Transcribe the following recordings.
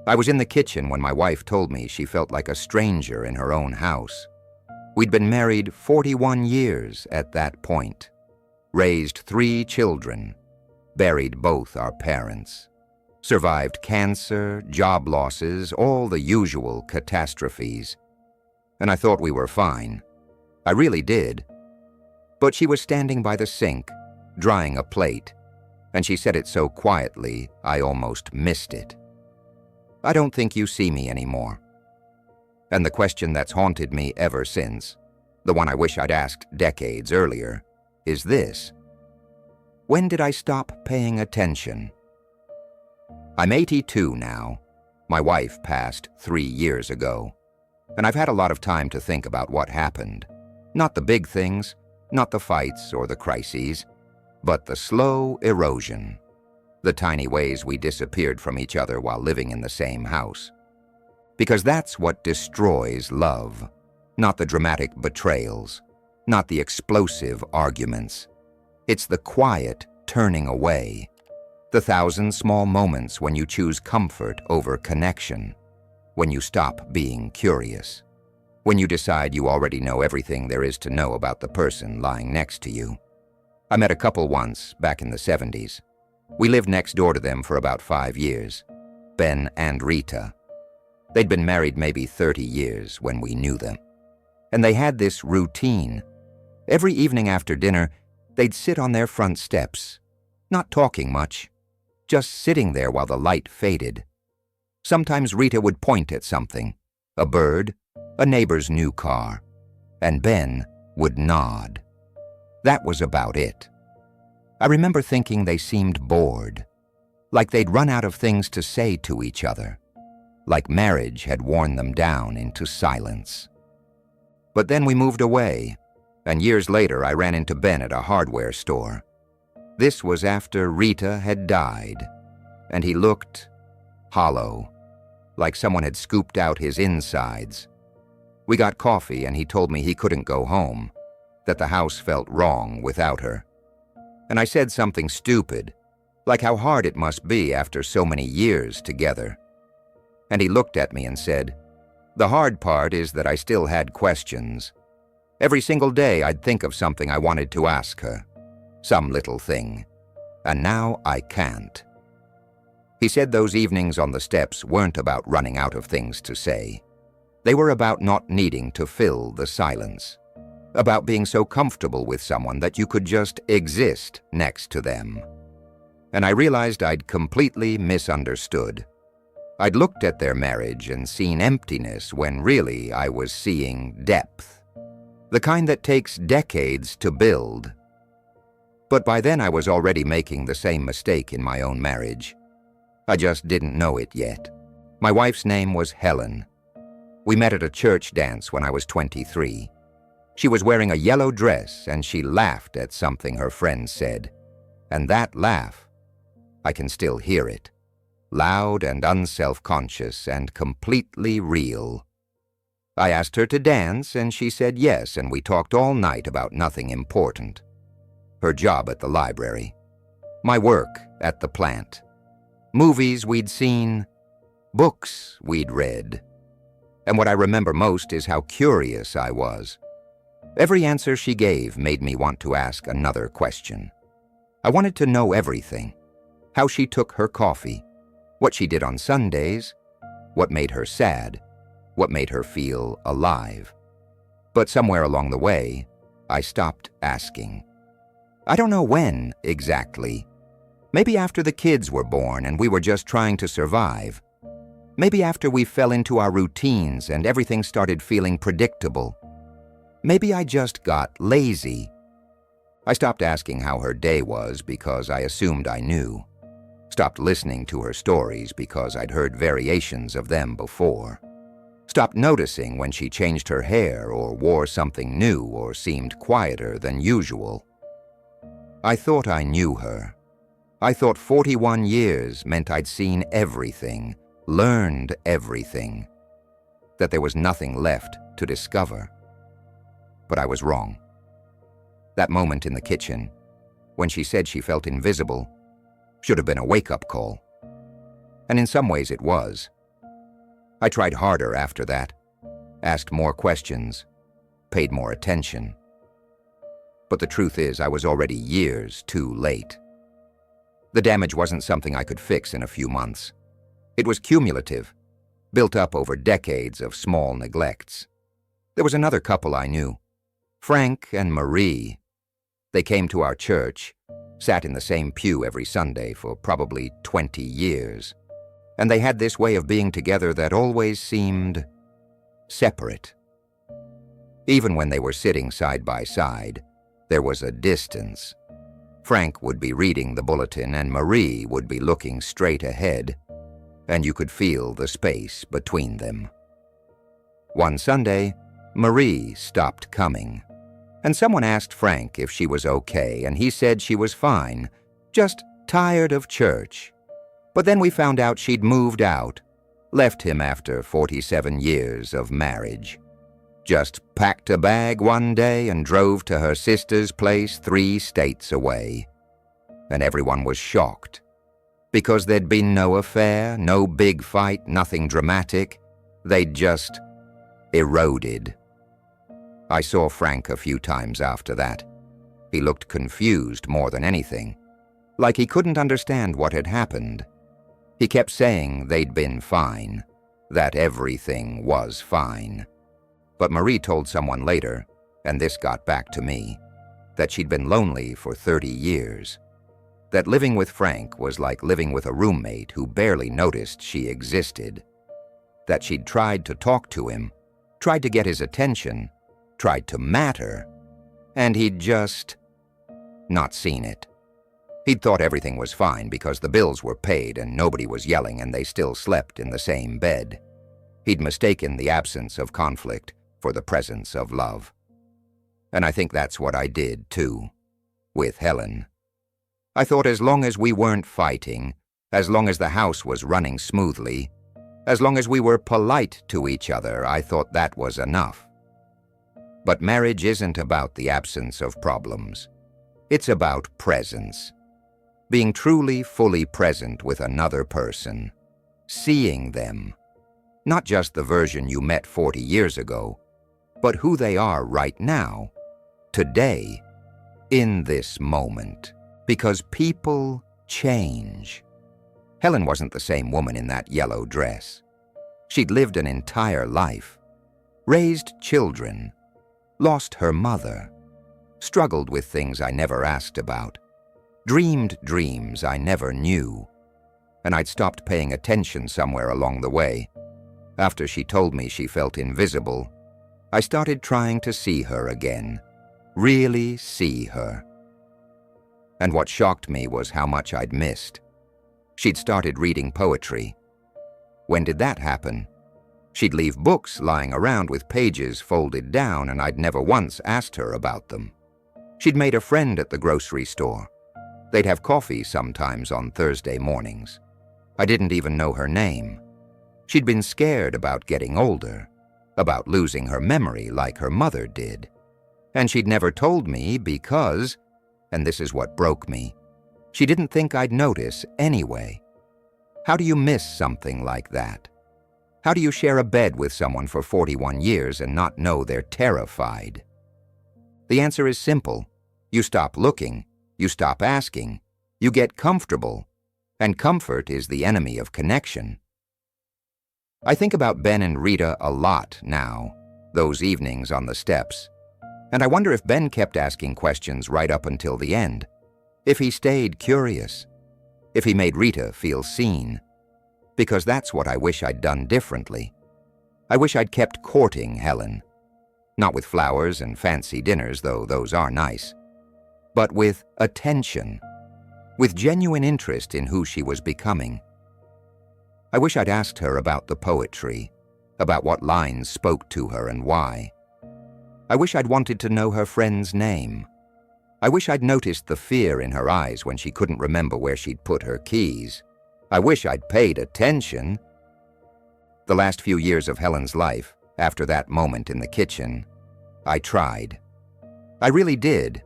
I was in the kitchen when my wife told me she felt like a stranger in her own house. We'd been married 41 years at that point, raised 3 children, buried both our parents, survived cancer, job losses, all the usual catastrophes. And I thought we were fine. I really did. But she was standing by the sink, drying a plate, and she said it so quietly I almost missed it. "I don't think you see me anymore." And the question that's haunted me ever since, the one I wish I'd asked decades earlier, is this: when did I stop paying attention? I'm 82 now. My wife passed 3 years ago, and I've had a lot of time to think about what happened. Not the big things, not the fights or the crises, but the slow erosion, the tiny ways we disappeared from each other while living in the same house. Because that's what destroys love, not the dramatic betrayals, not the explosive arguments. It's the quiet turning away, the 1,000 small moments when you choose comfort over connection, when you stop being curious, when you decide you already know everything there is to know about the person lying next to you. I met a couple once, back in the 70s. We lived next door to them for about 5 years, Ben and Rita. They'd been married maybe 30 years when we knew them. And they had this routine. Every evening after dinner, they'd sit on their front steps, not talking much, just sitting there while the light faded. Sometimes Rita would point at something, a bird, a neighbor's new car, and Ben would nod. That was about it. I remember thinking they seemed bored, like they'd run out of things to say to each other, like marriage had worn them down into silence. But then we moved away, and years later I ran into Ben at a hardware store. This was after Rita had died, and he looked hollow, like someone had scooped out his insides. We got coffee, and he told me he couldn't go home, that the house felt wrong without her. And I said something stupid, like how hard it must be after so many years together. And he looked at me and said, "The hard part is that I still had questions. Every single day I'd think of something I wanted to ask her, some little thing, and now I can't." He said those evenings on the steps weren't about running out of things to say. They were about not needing to fill the silence, about being so comfortable with someone that you could just exist next to them. And I realized I'd completely misunderstood. I'd looked at their marriage and seen emptiness when really I was seeing depth, the kind that takes decades to build. But by then I was already making the same mistake in my own marriage. I just didn't know it yet. My wife's name was Helen. We met at a church dance when I was 23. She was wearing a yellow dress, and she laughed at something her friend said. And that laugh, I can still hear it, loud and unself-conscious and completely real. I asked her to dance, and she said yes, and we talked all night about nothing important. Her job at the library, my work at the plant, movies we'd seen, books we'd read. And what I remember most is how curious I was. Every answer she gave made me want to ask another question. I wanted to know everything: how she took her coffee, what she did on Sundays, what made her sad, what made her feel alive. But somewhere along the way, I stopped asking. I don't know when exactly. Maybe after the kids were born and we were just trying to survive. Maybe after we fell into our routines and everything started feeling predictable. Maybe I just got lazy. I stopped asking how her day was because I assumed I knew. Stopped listening to her stories because I'd heard variations of them before. Stopped noticing when she changed her hair or wore something new or seemed quieter than usual. I thought I knew her. I thought 41 years meant I'd seen everything, learned everything, that there was nothing left to discover. But I was wrong. That moment in the kitchen, when she said she felt invisible, should have been a wake-up call. And in some ways it was. I tried harder after that, asked more questions, paid more attention. But the truth is, I was already years too late. The damage wasn't something I could fix in a few months. It was cumulative, built up over decades of small neglects. There was another couple I knew, Frank and Marie. They came to our church, sat in the same pew every Sunday for probably 20 years, and they had this way of being together that always seemed separate. Even when they were sitting side by side, there was a distance. Frank would be reading the bulletin and Marie would be looking straight ahead, and you could feel the space between them. One Sunday, Marie stopped coming, and someone asked Frank if she was okay, and he said she was fine, just tired of church. But then we found out she'd moved out, left him after 47 years of marriage. Just packed a bag one day and drove to her sister's place 3 states away. And everyone was shocked, because there'd been no affair, no big fight, nothing dramatic. They'd just eroded. I saw Frank a few times after that. He looked confused more than anything, like he couldn't understand what had happened. He kept saying they'd been fine, that everything was fine. But Marie told someone later, and this got back to me, that she'd been lonely for 30 years. That living with Frank was like living with a roommate who barely noticed she existed. That she'd tried to talk to him, tried to get his attention, tried to matter, and he'd just not seen it. He'd thought everything was fine because the bills were paid and nobody was yelling and they still slept in the same bed. He'd mistaken the absence of conflict for the presence of love. And I think that's what I did, too, with Helen. I thought as long as we weren't fighting, as long as the house was running smoothly, as long as we were polite to each other, I thought that was enough. But marriage isn't about the absence of problems. It's about presence. Being truly, fully present with another person. Seeing them. Not just the version you met 40 years ago, but who they are right now, today, in this moment. Because people change. Helen wasn't the same woman in that yellow dress. She'd lived an entire life, raised children, lost her mother, struggled with things I never asked about, dreamed dreams I never knew, and I'd stopped paying attention somewhere along the way. After she told me she felt invisible, I started trying to see her again, really see her. And what shocked me was how much I'd missed. She'd started reading poetry. When did that happen? She'd leave books lying around with pages folded down, and I'd never once asked her about them. She'd made a friend at the grocery store. They'd have coffee sometimes on Thursday mornings. I didn't even know her name. She'd been scared about getting older, about losing her memory like her mother did. And she'd never told me because, and this is what broke me, she didn't think I'd notice anyway. How do you miss something like that? How do you share a bed with someone for 41 years and not know they're terrified? The answer is simple. You stop looking, you stop asking, you get comfortable, and comfort is the enemy of connection. I think about Ben and Rita a lot now, those evenings on the steps, and I wonder if Ben kept asking questions right up until the end, if he stayed curious, if he made Rita feel seen, because that's what I wish I'd done differently. I wish I'd kept courting Helen, not with flowers and fancy dinners, though those are nice, but with attention, with genuine interest in who she was becoming. I wish I'd asked her about the poetry, about what lines spoke to her and why. I wish I'd wanted to know her friend's name. I wish I'd noticed the fear in her eyes when she couldn't remember where she'd put her keys. I wish I'd paid attention. The last few years of Helen's life, after that moment in the kitchen, I tried. I really did.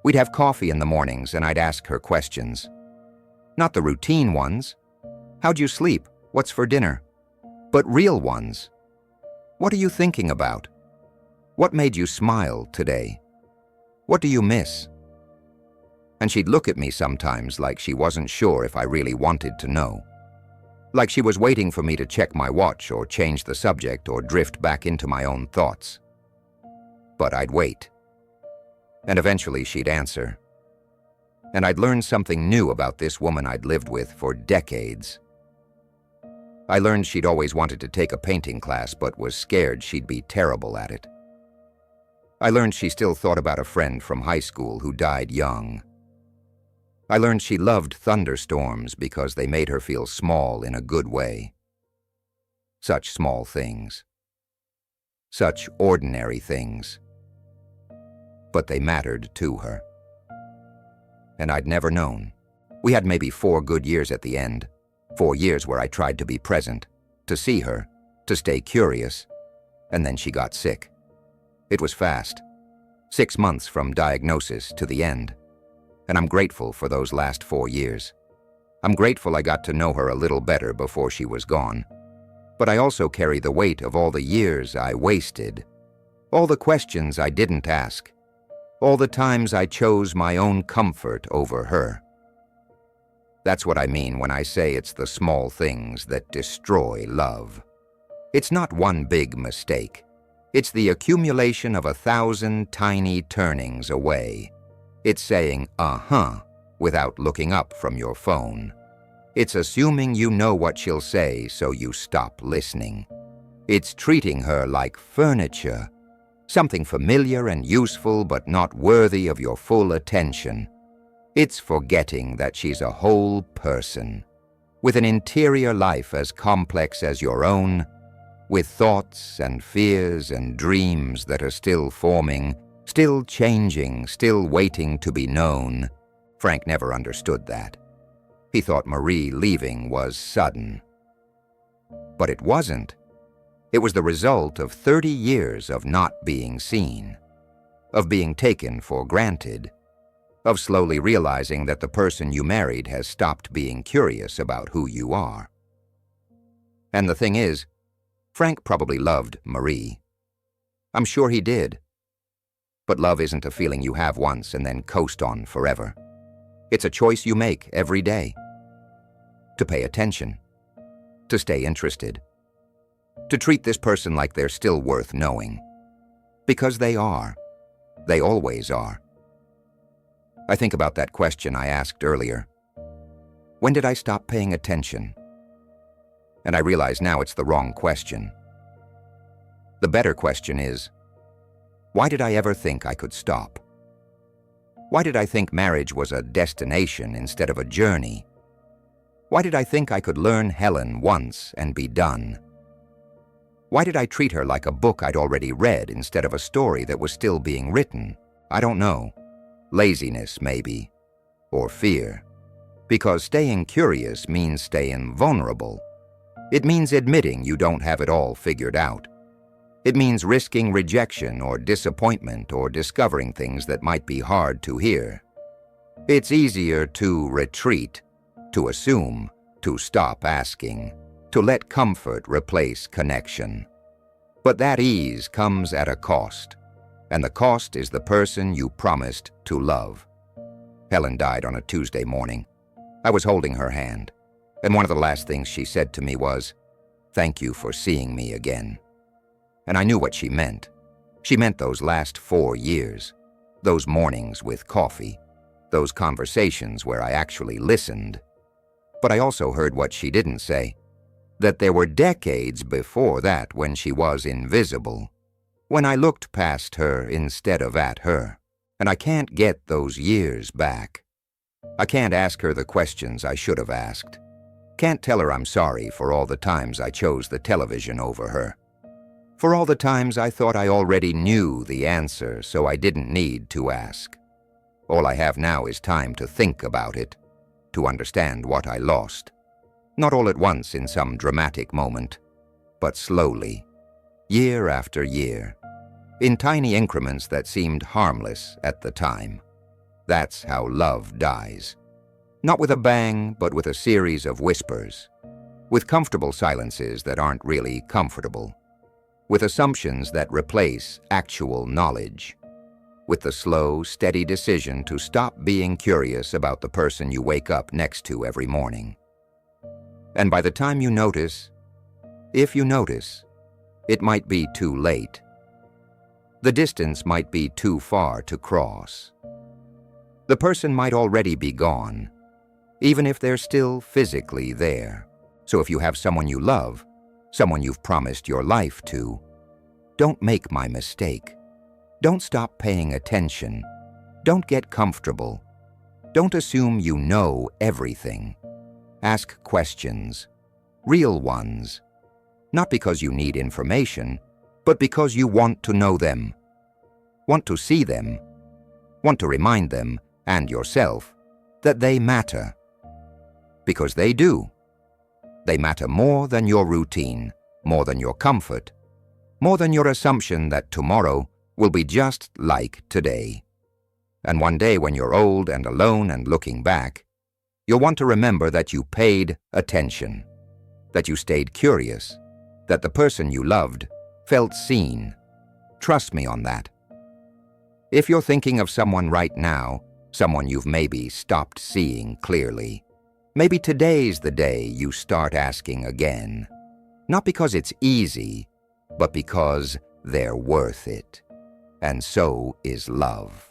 We'd have coffee in the mornings and I'd ask her questions. Not the routine ones. How'd you sleep? What's for dinner? But real ones. What are you thinking about? What made you smile today? What do you miss? And she'd look at me sometimes like she wasn't sure if I really wanted to know. Like she was waiting for me to check my watch or change the subject or drift back into my own thoughts. But I'd wait. And eventually she'd answer. And I'd learn something new about this woman I'd lived with for decades. I learned she'd always wanted to take a painting class but was scared she'd be terrible at it. I learned she still thought about a friend from high school who died young. I learned she loved thunderstorms because they made her feel small in a good way. Such small things. Such ordinary things. But they mattered to her. And I'd never known. We had maybe 4 good years at the end. 4 years where I tried to be present, to see her, to stay curious, and then she got sick. It was fast. 6 months from diagnosis to the end. And I'm grateful for those last 4 years. I'm grateful I got to know her a little better before she was gone. But I also carry the weight of all the years I wasted, all the questions I didn't ask, all the times I chose my own comfort over her. That's what I mean when I say it's the small things that destroy love. It's not one big mistake. It's the accumulation of 1,000 tiny turnings away. It's saying, uh-huh, without looking up from your phone. It's assuming you know what she'll say, so you stop listening. It's treating her like furniture, something familiar and useful but not worthy of your full attention. It's forgetting that she's a whole person, with an interior life as complex as your own, with thoughts and fears and dreams that are still forming, still changing, still waiting to be known. Frank never understood that. He thought Marie leaving was sudden. But it wasn't. It was the result of 30 years of not being seen, of being taken for granted, of slowly realizing that the person you married has stopped being curious about who you are. And the thing is, Frank probably loved Marie. I'm sure he did. But love isn't a feeling you have once and then coast on forever. It's a choice you make every day. To pay attention. To stay interested. To treat this person like they're still worth knowing. Because they are. They always are. I think about that question I asked earlier. When did I stop paying attention? And I realize now it's the wrong question. The better question is, why did I ever think I could stop? Why did I think marriage was a destination instead of a journey? Why did I think I could learn Helen once and be done? Why did I treat her like a book I'd already read instead of a story that was still being written? I don't know. Laziness, maybe. Or fear. Because staying curious means staying vulnerable. It means admitting you don't have it all figured out. It means risking rejection or disappointment or discovering things that might be hard to hear. It's easier to retreat, to assume, to stop asking, to let comfort replace connection. But that ease comes at a cost, and the cost is the person you promised to love. Helen died on a Tuesday morning. I was holding her hand, and one of the last things she said to me was, "Thank you for seeing me again." And I knew what she meant. She meant those last 4 years, those mornings with coffee, those conversations where I actually listened. But I also heard what she didn't say, that there were decades before that when she was invisible, when I looked past her instead of at her. And I can't get those years back. I can't ask her the questions I should have asked. Can't tell her I'm sorry for all the times I chose the television over her. For all the times I thought I already knew the answer, so I didn't need to ask. All I have now is time to think about it, to understand what I lost. Not all at once in some dramatic moment, but slowly, year after year, in tiny increments that seemed harmless at the time. That's how love dies. Not with a bang, but with a series of whispers. with comfortable silences that aren't really comfortable, with assumptions that replace actual knowledge, with the slow, steady decision to stop being curious about the person you wake up next to every morning. And by the time you notice, if you notice, it might be too late. The distance might be too far to cross. The person might already be gone, even if they're still physically there. So if you have someone you love, someone you've promised your life to, don't make my mistake. Don't stop paying attention. Don't get comfortable. Don't assume you know everything. Ask questions, real ones, not because you need information, but because you want to know them, want to see them, want to remind them and yourself that they matter. Because they do. They matter more than your routine, more than your comfort, more than your assumption that tomorrow will be just like today. And one day when you're old and alone and looking back, you'll want to remember that you paid attention, that you stayed curious, that the person you loved felt seen. Trust me on that. If you're thinking of someone right now, someone you've maybe stopped seeing clearly, maybe today's the day you start asking again. Not because it's easy, but because they're worth it. And so is love.